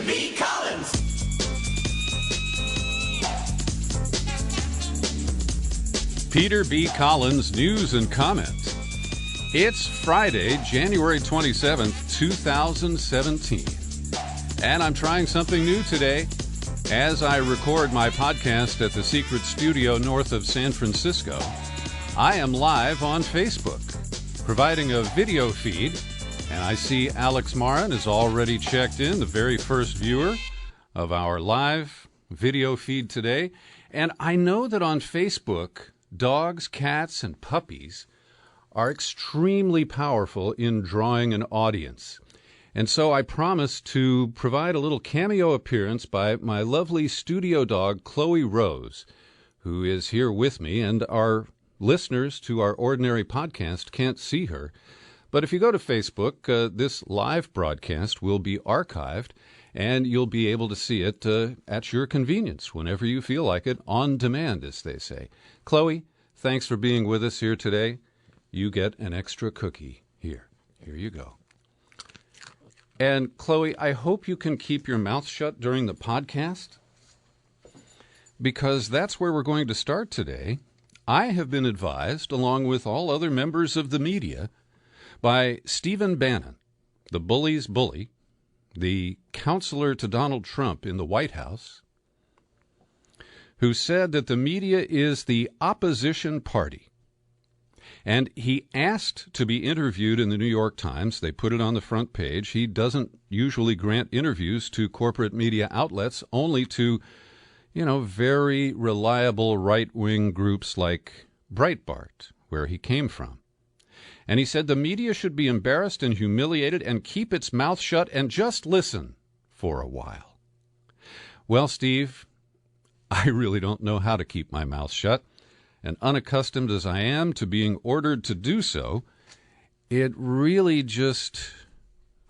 B. Collins. Peter B. Collins News and Comments. It's Friday, January 27th, 2017. And I'm trying something new today. As I record my podcast at the secret studio north of San Francisco, I am live on Facebook, providing a video feed. And I see Alex Marin is already checked in, the very first viewer of our live video feed today. And I know that on Facebook, dogs, cats, and puppies are extremely powerful in drawing an audience. And so I promised to provide a little cameo appearance by my lovely studio dog, Chloe Rose, who is here with me, and our listeners to our ordinary podcast can't see her. But if you go to Facebook, this live broadcast will be archived, and you'll be able to see it at your convenience, whenever you feel like it, on demand, as they say. Chloe, thanks for being with us here today. You get an extra cookie here. Here you go. And Chloe, I hope you can keep your mouth shut during the podcast, because that's where we're going to start today. I have been advised, along with all other members of the media, by Stephen Bannon, the bully's bully, the counselor to Donald Trump in the White House, who said that the media is the opposition party. And he asked to be interviewed in the New York Times. They put it on the front page. He doesn't usually grant interviews to corporate media outlets, only to, very reliable right-wing groups like Breitbart, where he came from. And he said the media should be embarrassed and humiliated and keep its mouth shut and just listen for a while. Well, Steve, I really don't know how to keep my mouth shut. And unaccustomed as I am to being ordered to do so, it really just,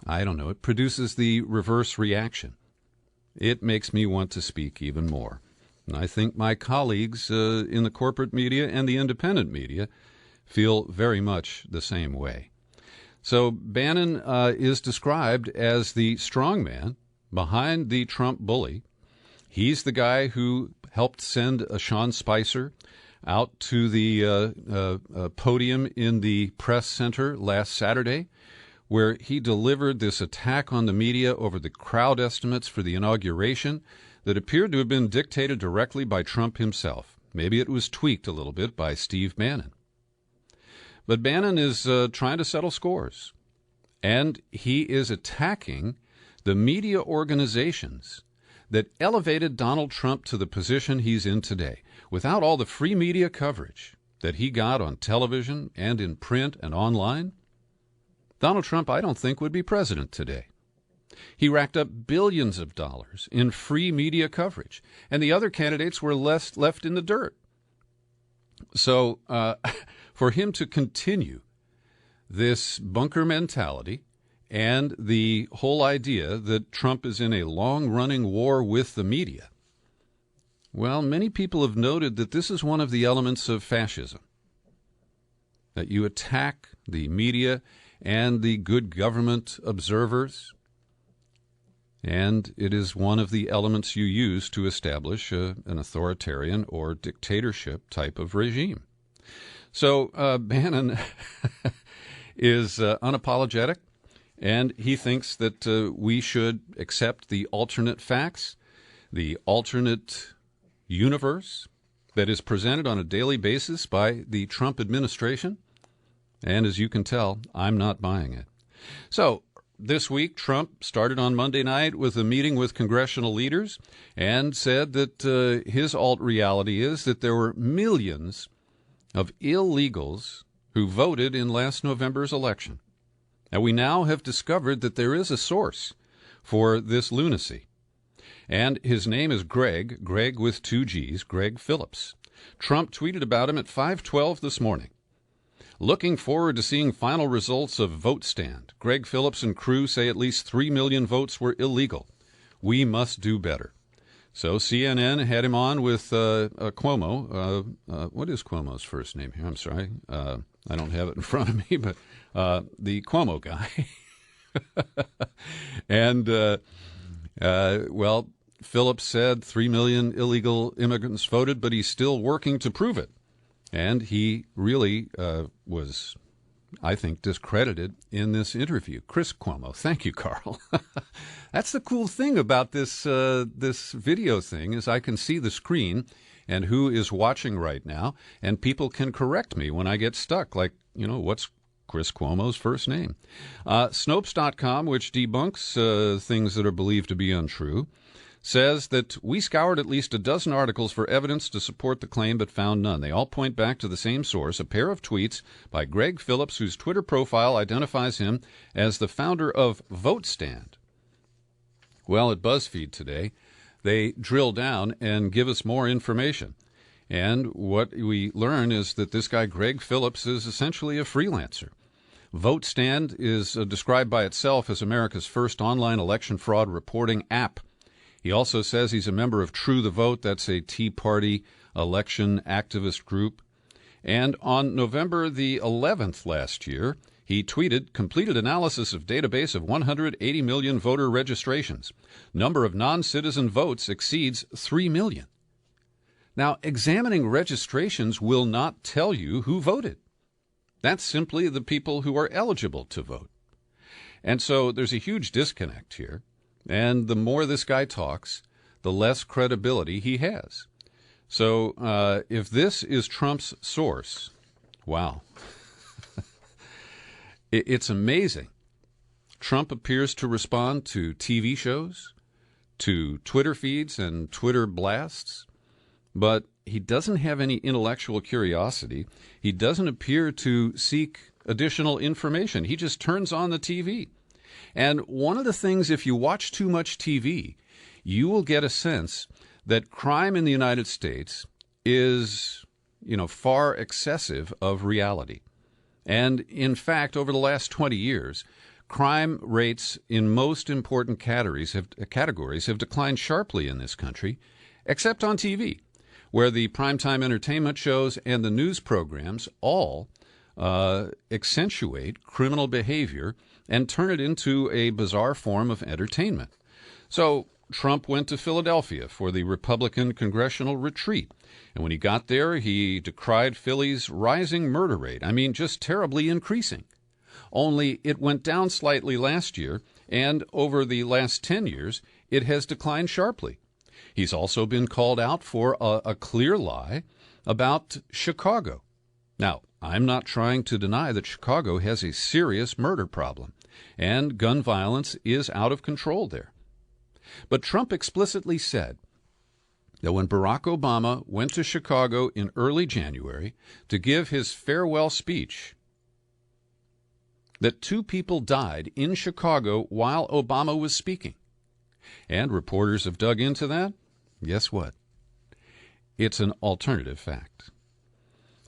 it produces the reverse reaction. It makes me want to speak even more. And I think my colleagues in the corporate media and the independent media feel very much the same way. So Bannon is described as the strongman behind the Trump bully. He's the guy who helped send Sean Spicer out to the podium in the press center last Saturday, where he delivered this attack on the media over the crowd estimates for the inauguration that appeared to have been dictated directly by Trump himself. Maybe it was tweaked a little bit by Steve Bannon. But Bannon is trying to settle scores, and he is attacking the media organizations that elevated Donald Trump to the position he's in today. Without all the free media coverage that he got on television and in print and online, Donald Trump, I don't think, would be president today. He racked up billions of dollars in free media coverage, and the other candidates were left in the dirt. So for him to continue this bunker mentality and the whole idea that Trump is in a long-running war with the media, well, many people have noted that this is one of the elements of fascism, that you attack the media and the good government observers, and it is one of the elements you use to establish an authoritarian or dictatorship type of regime. So Bannon is unapologetic, and he thinks that we should accept the alternate facts, the alternate universe that is presented on a daily basis by the Trump administration. And as you can tell, I'm not buying it. So this week, Trump started on Monday night with a meeting with congressional leaders and said that his alt reality is that there were millions of illegals who voted in last November's election. And we now have discovered that there is a source for this lunacy. And his name is Greg with 2 G's, Greg Phillips. Trump tweeted about him at 5:12 this morning. Looking forward to seeing final results of vote stand. Greg Phillips and crew say at least 3 million votes were illegal. We must do better. So CNN had him on with Cuomo. What is Cuomo's first name here? I'm sorry. I don't have it in front of me, but the Cuomo guy. And Well, Phillips said 3 million illegal immigrants voted, but he's still working to prove it. And he really was, I think, discredited in this interview. Chris Cuomo. Thank you, Carl. That's the cool thing about this video thing is I can see the screen and who is watching right now, and people can correct me when I get stuck, like, what's Chris Cuomo's first name? Snopes.com, which debunks things that are believed to be untrue, says that we scoured at least a dozen articles for evidence to support the claim but found none. They all point back to the same source, a pair of tweets by Greg Phillips, whose Twitter profile identifies him as the founder of VoteStand. Well, at BuzzFeed today, they drill down and give us more information. And what we learn is that this guy, Greg Phillips, is essentially a freelancer. VoteStand is described by itself as America's first online election fraud reporting app. He also says he's a member of True the Vote. That's a Tea Party election activist group. And on November the 11th last year, he tweeted, completed analysis of database of 180 million voter registrations. Number of non-citizen votes exceeds 3 million. Now, examining registrations will not tell you who voted. That's simply the people who are eligible to vote. And so there's a huge disconnect here. And the more this guy talks, the less credibility he has. So if this is Trump's source, wow. It's amazing. Trump appears to respond to TV shows, to Twitter feeds and Twitter blasts, but he doesn't have any intellectual curiosity. He doesn't appear to seek additional information. He just turns on the TV. And one of the things, if you watch too much TV, you will get a sense that crime in the United States is, far excessive of reality. And in fact, over the last 20 years, crime rates in most important categories have declined sharply in this country, except on TV, where the primetime entertainment shows and the news programs all accentuate criminal behavior and turn it into a bizarre form of entertainment. So Trump went to Philadelphia for the Republican congressional retreat. And when he got there, he decried Philly's rising murder rate. I mean, just terribly increasing. Only it went down slightly last year, and over the last 10 years, it has declined sharply. He's also been called out for a clear lie about Chicago. Now, I'm not trying to deny that Chicago has a serious murder problem, and gun violence is out of control there. But Trump explicitly said that when Barack Obama went to Chicago in early January to give his farewell speech, that 2 people died in Chicago while Obama was speaking. And reporters have dug into that. Guess what? It's an alternative fact.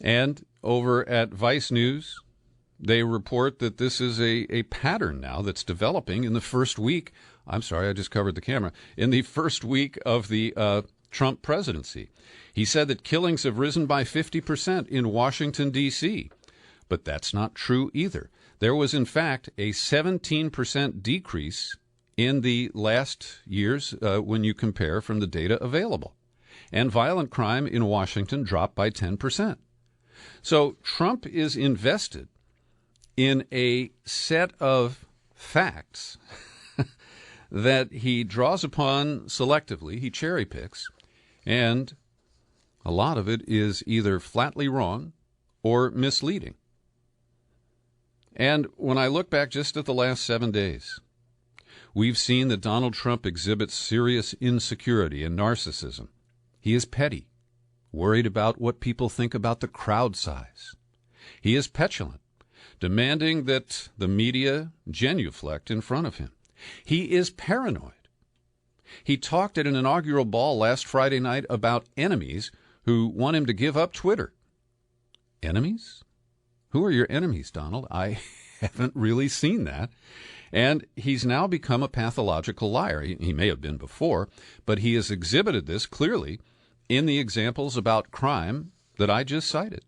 And over at Vice News, they report that this is a pattern now that's developing in the first week. I'm sorry, I just covered the camera. In the first week of the Trump presidency. He said that killings have risen by 50% in Washington, D.C., but that's not true either. There was, in fact, a 17% decrease in the last years when you compare from the data available. And violent crime in Washington dropped by 10%. So Trump is invested in a set of facts that he draws upon selectively, he cherry picks, and a lot of it is either flatly wrong or misleading. And when I look back just at the last 7 days, we've seen that Donald Trump exhibits serious insecurity and narcissism. He is petty, worried about what people think about the crowd size. He is petulant, demanding that the media genuflect in front of him. He is paranoid. He talked at an inaugural ball last Friday night about enemies who want him to give up Twitter. Enemies? Who are your enemies, Donald? I haven't really seen that. And he's now become a pathological liar. He may have been before, but he has exhibited this clearly in the examples about crime that I just cited.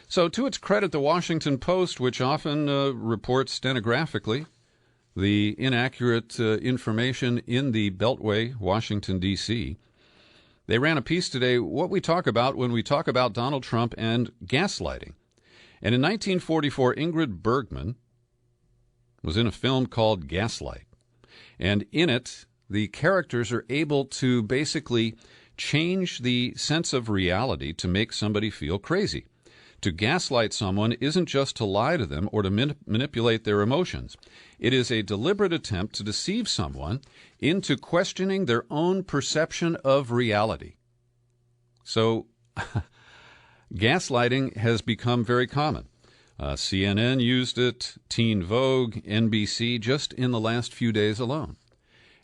So to its credit, the Washington Post, which often reports stenographically the inaccurate information in the Beltway, Washington, D.C. They ran a piece today, what we talk about when we talk about Donald Trump and gaslighting. And in 1944, Ingrid Bergman was in a film called Gaslight. And in it, the characters are able to basically change the sense of reality to make somebody feel crazy. To gaslight someone isn't just to lie to them or to manipulate their emotions. It is a deliberate attempt to deceive someone into questioning their own perception of reality. So, gaslighting has become very common. CNN used it, Teen Vogue, NBC, just in the last few days alone.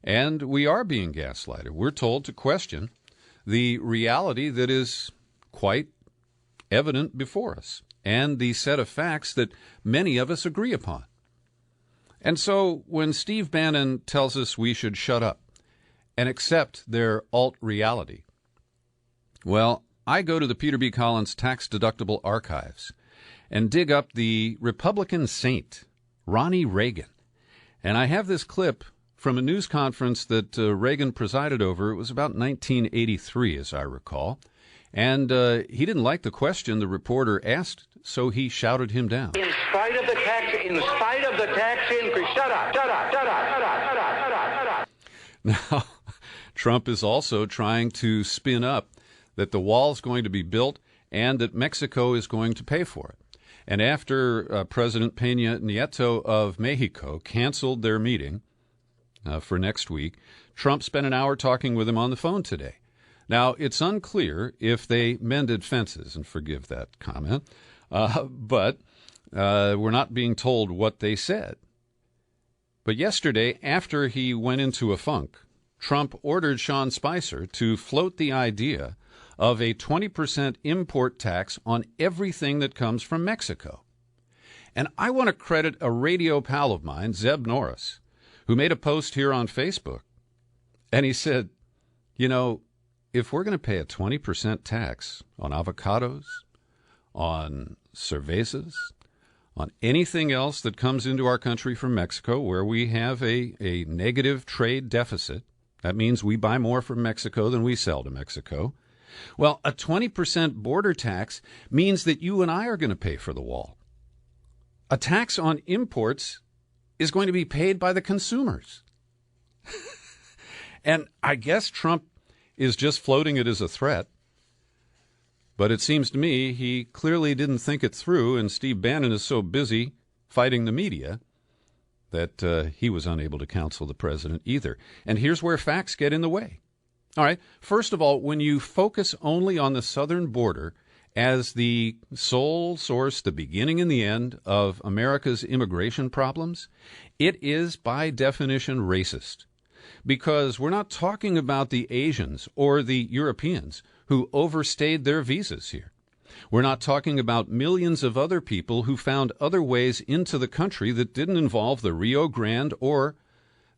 And we are being gaslighted. We're told to question the reality that is quite evident before us and the set of facts that many of us agree upon. And so when Steve Bannon tells us we should shut up and accept their alt-reality, well, I go to the Peter B. Collins tax-deductible archives and dig up the Republican saint, Ronnie Reagan. And I have this clip from a news conference that Reagan presided over. It was about 1983, as I recall. And he didn't like the question the reporter asked, so he shouted him down. In spite of the tax increase, shut up, shut up, shut up, shut up, shut up, shut up, shut up. Now, Trump is also trying to spin up that the wall's going to be built and that Mexico is going to pay for it. And after President Peña Nieto of Mexico canceled their meeting for next week, Trump spent an hour talking with him on the phone today. Now, it's unclear if they mended fences, and forgive that comment, but we're not being told what they said. But yesterday, after he went into a funk, Trump ordered Sean Spicer to float the idea of a 20% import tax on everything that comes from Mexico. And I want to credit a radio pal of mine, Zeb Norris, who made a post here on Facebook. And he said, you know, if we're going to pay a 20% tax on avocados, on cervezas, on anything else that comes into our country from Mexico where we have a negative trade deficit, that means we buy more from Mexico than we sell to Mexico. Well, a 20% border tax means that you and I are going to pay for the wall. A tax on imports is going to be paid by the consumers. And I guess Trump is just floating it as a threat. But it seems to me he clearly didn't think it through, and Steve Bannon is so busy fighting the media that he was unable to counsel the president either. And here's where facts get in the way. All right, first of all, when you focus only on the southern border as the sole source, the beginning and the end of America's immigration problems, it is by definition racist. Because we're not talking about the Asians or the Europeans who overstayed their visas here. We're not talking about millions of other people who found other ways into the country that didn't involve the Rio Grande or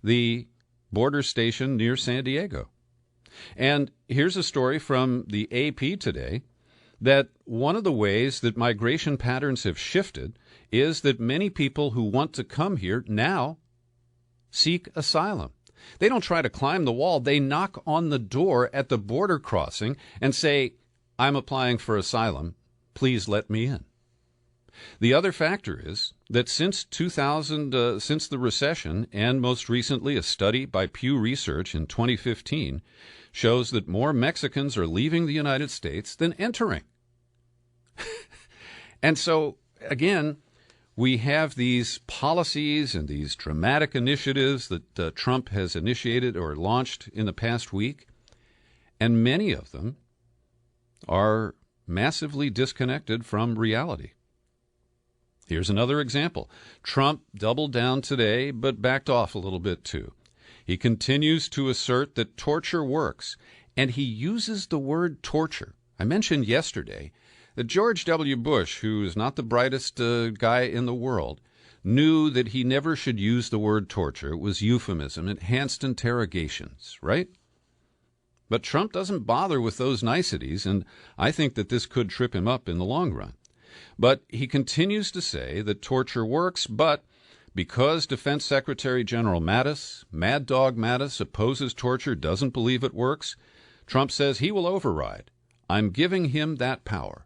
the border station near San Diego. And here's a story from the AP today that one of the ways that migration patterns have shifted is that many people who want to come here now seek asylum. They don't try to climb the wall. They knock on the door at the border crossing and say, I'm applying for asylum. Please let me in. The other factor is that since since the recession, and most recently a study by Pew Research in 2015, shows that more Mexicans are leaving the United States than entering. And so, again, we have these policies and these dramatic initiatives that Trump has initiated or launched in the past week, and many of them are massively disconnected from reality. Here's another example. Trump doubled down today, but backed off a little bit too. He continues to assert that torture works, and he uses the word torture. I mentioned yesterday that George W. Bush, who is not the brightest guy in the world, knew that he never should use the word torture. It was euphemism, enhanced interrogations, right? But Trump doesn't bother with those niceties, and I think that this could trip him up in the long run. But he continues to say that torture works, but Because Defense Secretary General Mattis, Mad Dog Mattis, opposes torture, doesn't believe it works, Trump says he will override. I'm giving him that power.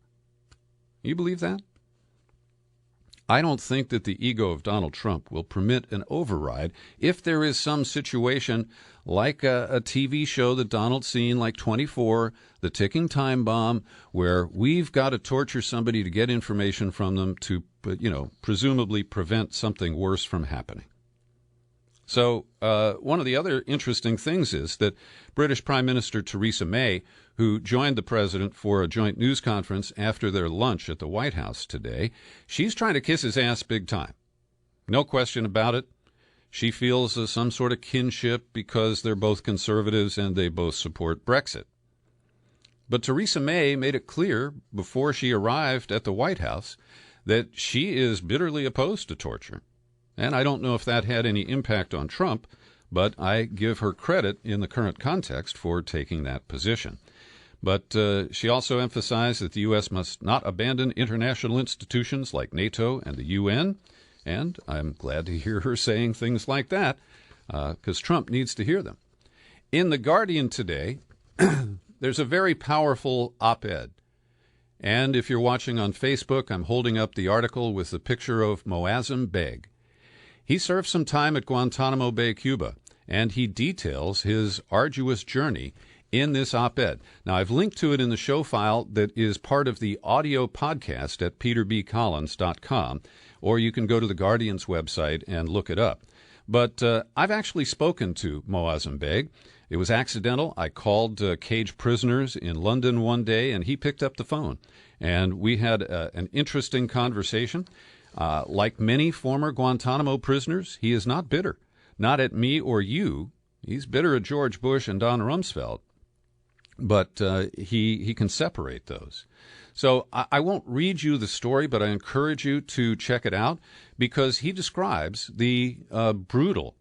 You believe that? I don't think that the ego of Donald Trump will permit an override if there is some situation like a TV show that Donald's seen, like 24, The Ticking Time Bomb, where we've got to torture somebody to get information from them to, presumably prevent something worse from happening. So one of the other interesting things is that British Prime Minister Theresa May, who joined the president for a joint news conference after their lunch at the White House today, she's trying to kiss his ass big time. No question about it. She feels some sort of kinship because they're both conservatives and they both support Brexit. But Theresa May made it clear before she arrived at the White House that she is bitterly opposed to torture. And I don't know if that had any impact on Trump, but I give her credit in the current context for taking that position. But she also emphasized that the U.S. must not abandon international institutions like NATO and the UN, and I'm glad to hear her saying things like that, because Trump needs to hear them. In The Guardian today, there's a very powerful op-ed. And if you're watching on Facebook, I'm holding up the article with the picture of Moazzam Begg. He served some time at Guantanamo Bay, Cuba, and he details his arduous journey in this op-ed. Now, I've linked to it in the show file that is part of the audio podcast at peterbcollins.com, or you can go to the Guardian's website and look it up. But I've actually spoken to Moazzam Begg. It was accidental. I called caged prisoners in London one day, and he picked up the phone. And we had an interesting conversation. Like many former Guantanamo prisoners, he is not bitter. Not at me or you. He's bitter at George Bush and Don Rumsfeld. But he can separate those. So I won't read you the story, but I encourage you to check it out because he describes the brutal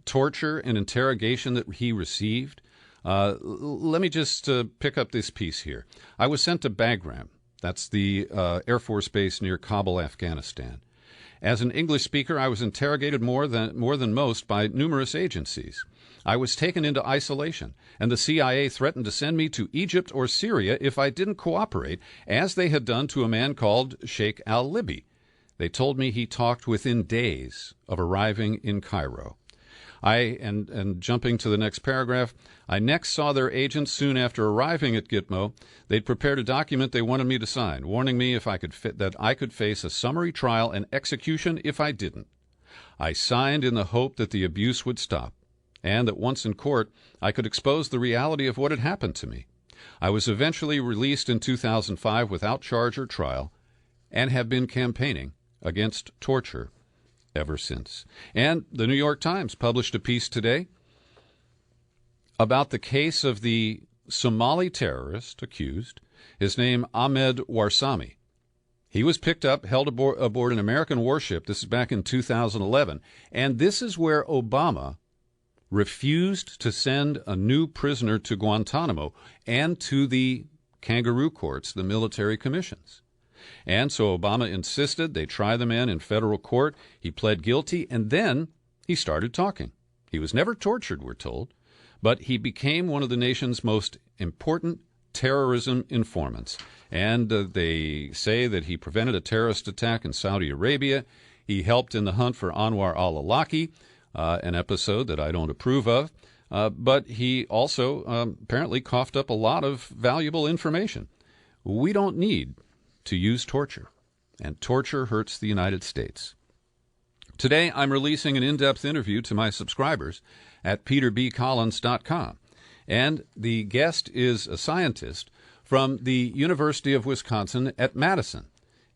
torture and interrogation that he received. Let me just pick up this piece here. I was sent to Bagram. That's the Air Force base near Kabul, Afghanistan. As an English speaker, I was interrogated more than most by numerous agencies. I was taken into isolation, and the CIA threatened to send me to Egypt or Syria if I didn't cooperate, as they had done to a man called Sheikh al-Libi. They told me he talked within days of arriving in Cairo. And jumping to the next paragraph, I next saw their agents soon after arriving at Gitmo. They'd prepared a document they wanted me to sign, warning me that I could face a summary trial and execution if I didn't. I signed in the hope that the abuse would stop, and that once in court, I could expose the reality of what had happened to me. I was eventually released in 2005 without charge or trial, and have been campaigning against torture ever since. And the New York Times published a piece today about the case of the Somali terrorist accused, his name Ahmed Warsame. He was picked up, held aboard an American warship. This is back in 2011. And this is where Obama refused to send a new prisoner to Guantanamo and to the kangaroo courts, the military commissions. And so Obama insisted they try the man in federal court. He pled guilty, and then he started talking. He was never tortured, we're told, but he became one of the nation's most important terrorism informants. And they say that he prevented a terrorist attack in Saudi Arabia. He helped in the hunt for Anwar al-Awlaki, an episode that I don't approve of. But he also apparently coughed up a lot of valuable information. We don't need to use torture, and torture hurts the United States. Today, I'm releasing an in-depth interview to my subscribers at peterbcollins.com, and the guest is a scientist from the University of Wisconsin at Madison,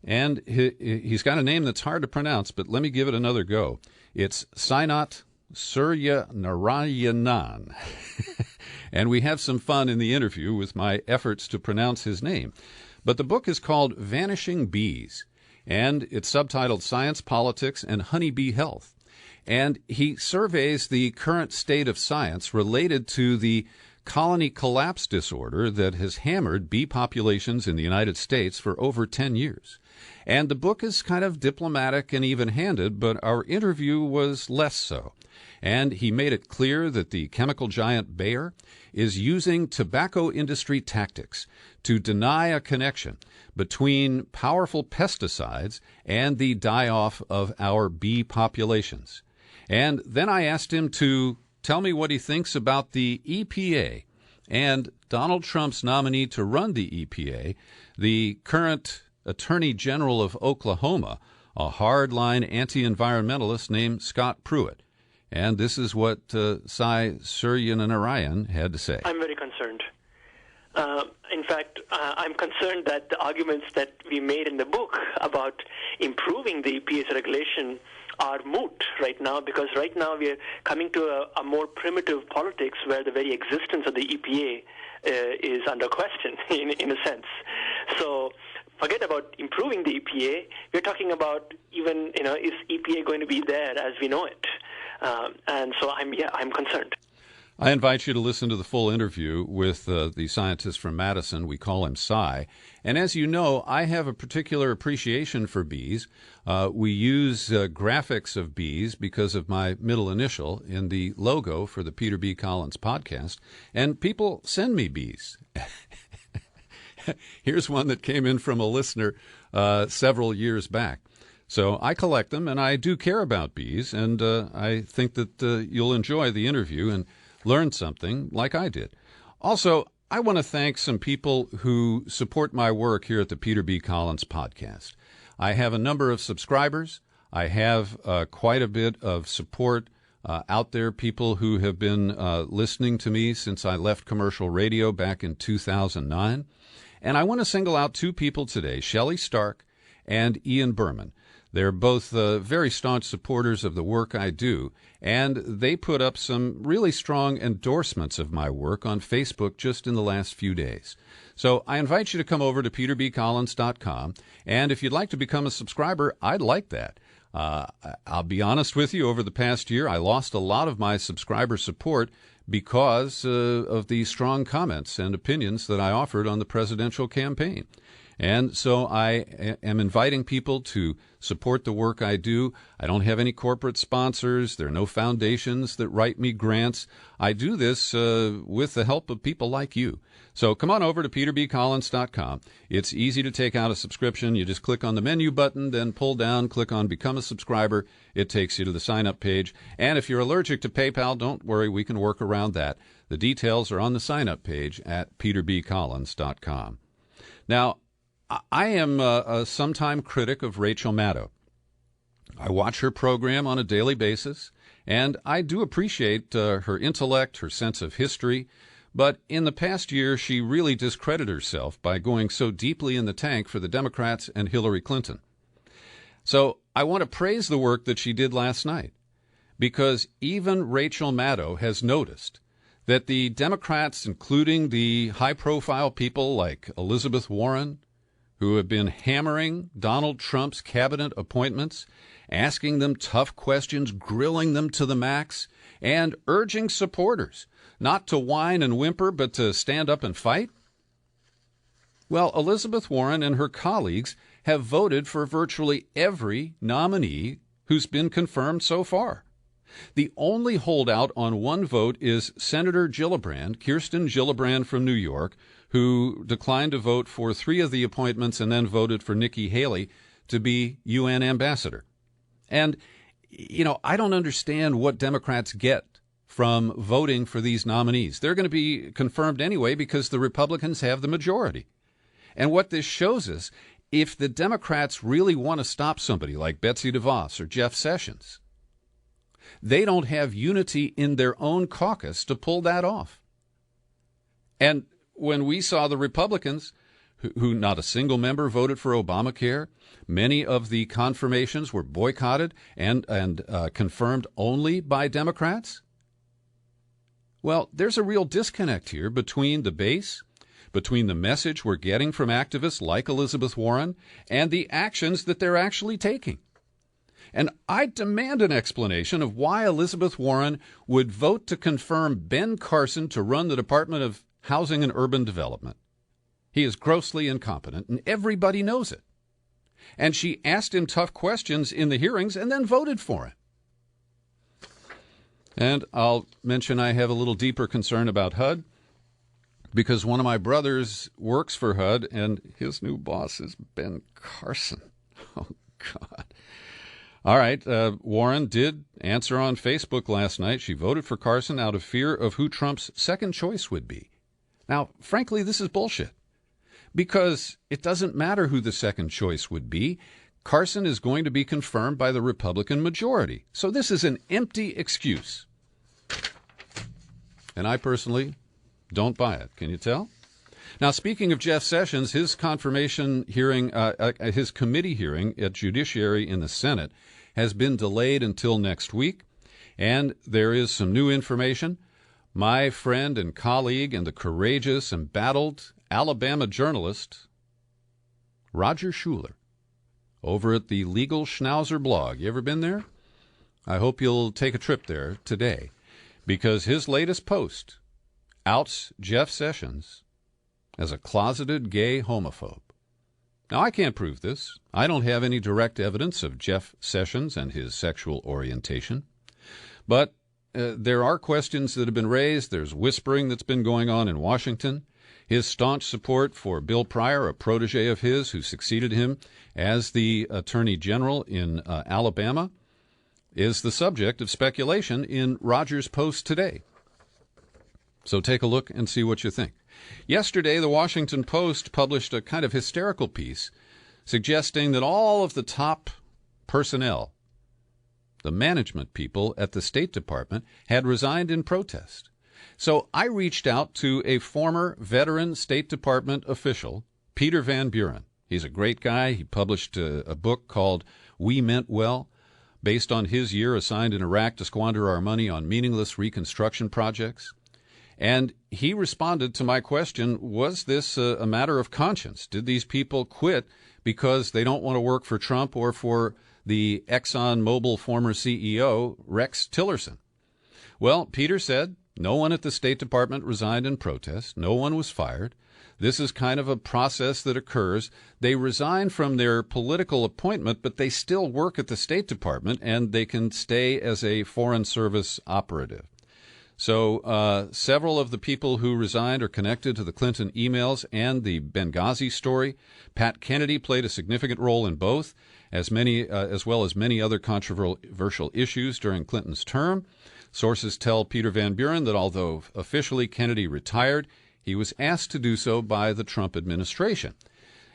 and he's got a name that's hard to pronounce, but let me give it another go. It's Sainath Suryanarayanan, and we have some fun in the interview with my efforts to pronounce his name. But the book is called Vanishing Bees, and it's subtitled Science, Politics, and Honeybee Health. And he surveys the current state of science related to the colony collapse disorder that has hammered bee populations in the United States for over 10 years. And the book is kind of diplomatic and even-handed, but our interview was less so. And he made it clear that the chemical giant Bayer is using tobacco industry tactics to deny a connection between powerful pesticides and the die-off of our bee populations. And then I asked him to tell me what he thinks about the EPA and Donald Trump's nominee to run the EPA, the current Attorney General of Oklahoma, a hardline anti-environmentalist named Scott Pruitt. And this is what Sai Suryanarayan had to say. I'm very concerned. In fact, I'm concerned that the arguments that we made in the book about improving the EPA's regulation are moot right now, because right now we are coming to a more primitive politics where the very existence of the EPA is under question, in a sense. So forget about improving the EPA. We're talking about even, is EPA going to be there as we know it? And so I'm concerned. I invite you to listen to the full interview with the scientist from Madison. We call him Cy. And as you know, I have a particular appreciation for bees. We use graphics of bees because of my middle initial in the logo for the Peter B. Collins podcast. And people send me bees. Here's one that came in from a listener several years back. So I collect them, and I do care about bees, and I think that you'll enjoy the interview and learn something like I did. Also, I want to thank some people who support my work here at the Peter B. Collins podcast. I have a number of subscribers. I have quite a bit of support out there, people who have been listening to me since I left commercial radio back in 2009. And I want to single out two people today, Shelley Stark and Ian Berman. They're both very staunch supporters of the work I do, and they put up some really strong endorsements of my work on Facebook just in the last few days. So I invite you to come over to peterbcollins.com, and if you'd like to become a subscriber, I'd like that. I'll be honest with you, over the past year, I lost a lot of my subscriber support because of the strong comments and opinions that I offered on the presidential campaign. And so I am inviting people to support the work I do. I don't have any corporate sponsors. There are no foundations that write me grants. I do this with the help of people like you. So come on over to peterbcollins.com. It's easy to take out a subscription. You just click on the menu button, then pull down, click on Become a Subscriber. It takes you to the sign-up page. And if you're allergic to PayPal, don't worry, we can work around that. The details are on the sign-up page at peterbcollins.com. Now, I am a sometime critic of Rachel Maddow. I watch her program on a daily basis, and I do appreciate her intellect, her sense of history, but in the past year, she really discredited herself by going so deeply in the tank for the Democrats and Hillary Clinton. So I want to praise the work that she did last night, because even Rachel Maddow has noticed that the Democrats, including the high-profile people like Elizabeth Warren, who have been hammering Donald Trump's cabinet appointments, asking them tough questions, grilling them to the max, and urging supporters not to whine and whimper, but to stand up and fight? Well, Elizabeth Warren and her colleagues have voted for virtually every nominee who's been confirmed so far. The only holdout on one vote is Senator Gillibrand, Kirsten Gillibrand from New York, who declined to vote for 3 of the appointments and then voted for Nikki Haley to be UN ambassador. And, I don't understand what Democrats get from voting for these nominees. They're going to be confirmed anyway because the Republicans have the majority. And what this shows us, if the Democrats really want to stop somebody like Betsy DeVos or Jeff Sessions, they don't have unity in their own caucus to pull that off. And when we saw the Republicans, who not a single member voted for Obamacare, many of the confirmations were boycotted and confirmed only by Democrats. Well, there's a real disconnect here between the base, between the message we're getting from activists like Elizabeth Warren, and the actions that they're actually taking. And I demand an explanation of why Elizabeth Warren would vote to confirm Ben Carson to run the Department of Housing and Urban Development. He is grossly incompetent, and everybody knows it. And she asked him tough questions in the hearings and then voted for him. And I'll mention I have a little deeper concern about HUD because one of my brothers works for HUD and his new boss is Ben Carson. Oh, God. All right, Warren did answer on Facebook last night. She voted for Carson out of fear of who Trump's second choice would be. Now, frankly, this is bullshit because it doesn't matter who the second choice would be. Carson is going to be confirmed by the Republican majority. So this is an empty excuse. And I personally don't buy it. Can you tell? Now, speaking of Jeff Sessions, his confirmation hearing, his committee hearing at Judiciary in the Senate has been delayed until next week. And there is some new information. My friend and colleague and the courageous, embattled Alabama journalist, Roger Schuler, over at the Legal Schnauzer blog. You ever been there? I hope you'll take a trip there today, because his latest post outs Jeff Sessions as a closeted gay homophobe. Now, I can't prove this. I don't have any direct evidence of Jeff Sessions and his sexual orientation. But there are questions that have been raised. There's whispering that's been going on in Washington. His staunch support for Bill Pryor, a protege of his who succeeded him as the Attorney General in Alabama, is the subject of speculation in Rogers' post today. So take a look and see what you think. Yesterday, the Washington Post published a kind of hysterical piece suggesting that all of the top personnel, the management people at the State Department, had resigned in protest. So I reached out to a former veteran State Department official, Peter Van Buren. He's a great guy. He published a book called We Meant Well, based on his year assigned in Iraq to squander our money on meaningless reconstruction projects. And he responded to my question, was this a matter of conscience? Did these people quit because they don't want to work for Trump or for the ExxonMobil former CEO, Rex Tillerson? Well, Peter said no one at the State Department resigned in protest. No one was fired. This is kind of a process that occurs. They resign from their political appointment, but they still work at the State Department, and they can stay as a Foreign Service operative. So several of the people who resigned are connected to the Clinton emails and the Benghazi story. Pat Kennedy played a significant role in both, as well as many other controversial issues during Clinton's term. Sources tell Peter Van Buren that although officially Kennedy retired, he was asked to do so by the Trump administration.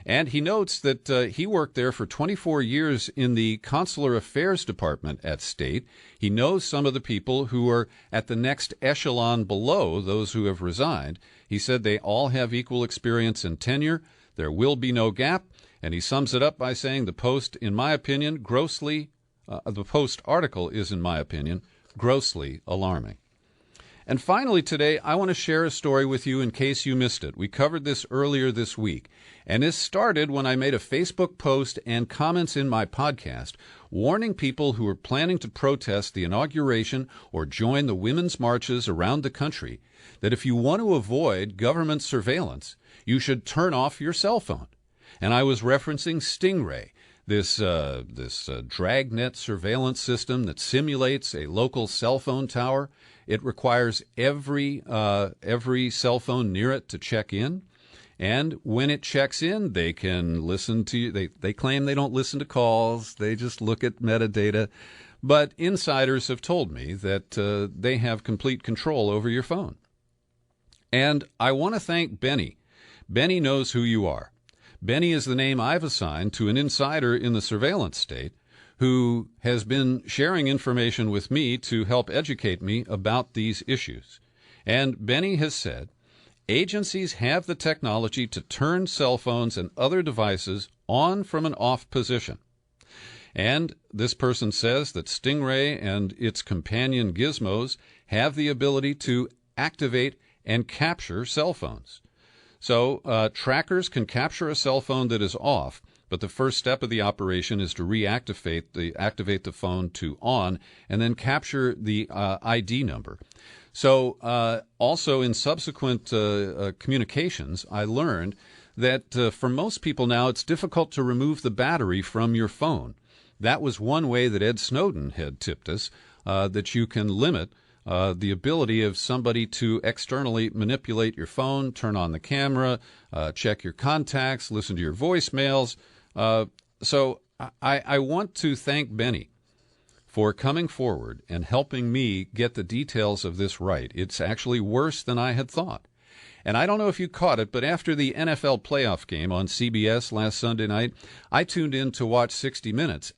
And he notes that he worked there for 24 years in the Consular Affairs Department at State. He knows some of the people who are at the next echelon below those who have resigned. He said they all have equal experience and tenure. There will be no gap. And he sums it up by saying the Post, in my opinion, the Post article is, in my opinion, grossly alarming. And finally today, I want to share a story with you in case you missed it. We covered this earlier this week, and this started when I made a Facebook post and comments in my podcast warning people who are planning to protest the inauguration or join the women's marches around the country that if you want to avoid government surveillance, you should turn off your cell phone. And I was referencing Stingray, this dragnet surveillance system that simulates a local cell phone tower. It requires every cell phone near it to check in. And when it checks in, they can listen to you. They claim they don't listen to calls. They just look at metadata. But insiders have told me that they have complete control over your phone. And I want to thank Benny. Benny knows who you are. Benny is the name I've assigned to an insider in the surveillance state who has been sharing information with me to help educate me about these issues. And Benny has said, agencies have the technology to turn cell phones and other devices on from an off position. And this person says that Stingray and its companion gizmos have the ability to activate and capture cell phones. So trackers can capture a cell phone that is off, but the first step of the operation is to activate the phone to on and then capture the ID number. So also in subsequent communications, I learned that for most people now it's difficult to remove the battery from your phone. That was one way that Ed Snowden had tipped us, that you can limit the ability of somebody to externally manipulate your phone, turn on the camera, check your contacts, listen to your voicemails. So I want to thank Benny for coming forward and helping me get the details of this right. It's actually worse than I had thought. And I don't know if you caught it, but after the NFL playoff game on CBS last Sunday night, I tuned in to watch 60 Minutes.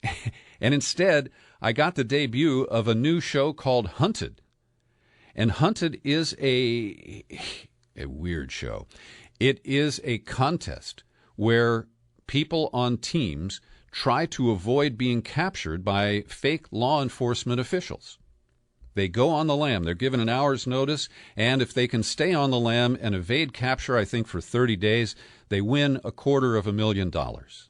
And instead, I got the debut of a new show called Hunted. And Hunted is a weird show. It is a contest where people on teams try to avoid being captured by fake law enforcement officials. They go on the lam. They're given an hour's notice, and if they can stay on the lam and evade capture, I think for 30 days, they win $250,000.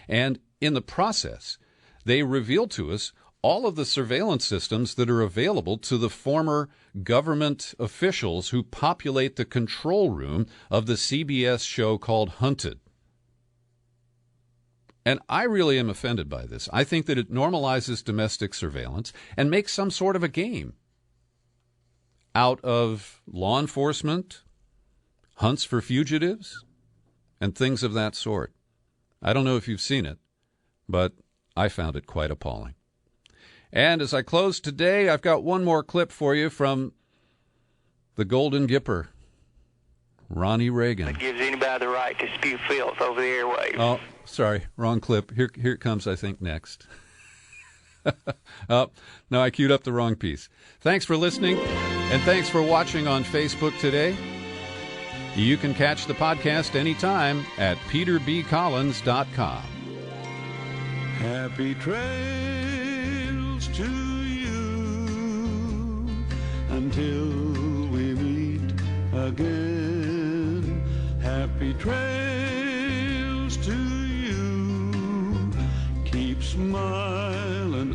And in the process, they reveal to us all of the surveillance systems that are available to the former government officials who populate the control room of the CBS show called Hunted. And I really am offended by this. I think that it normalizes domestic surveillance and makes some sort of a game out of law enforcement, hunts for fugitives, and things of that sort. I don't know if you've seen it, but I found it quite appalling. And as I close today, I've got one more clip for you from the Golden Gipper, Ronnie Reagan. It gives anybody the right to spew filth over the airwaves. Oh, sorry, wrong clip. Here it comes, I think, next. Oh, no, I queued up the wrong piece. Thanks for listening, and thanks for watching on Facebook today. You can catch the podcast anytime at peterbcollins.com. Happy trails to you until we meet again. Happy trails to you. Keep smiling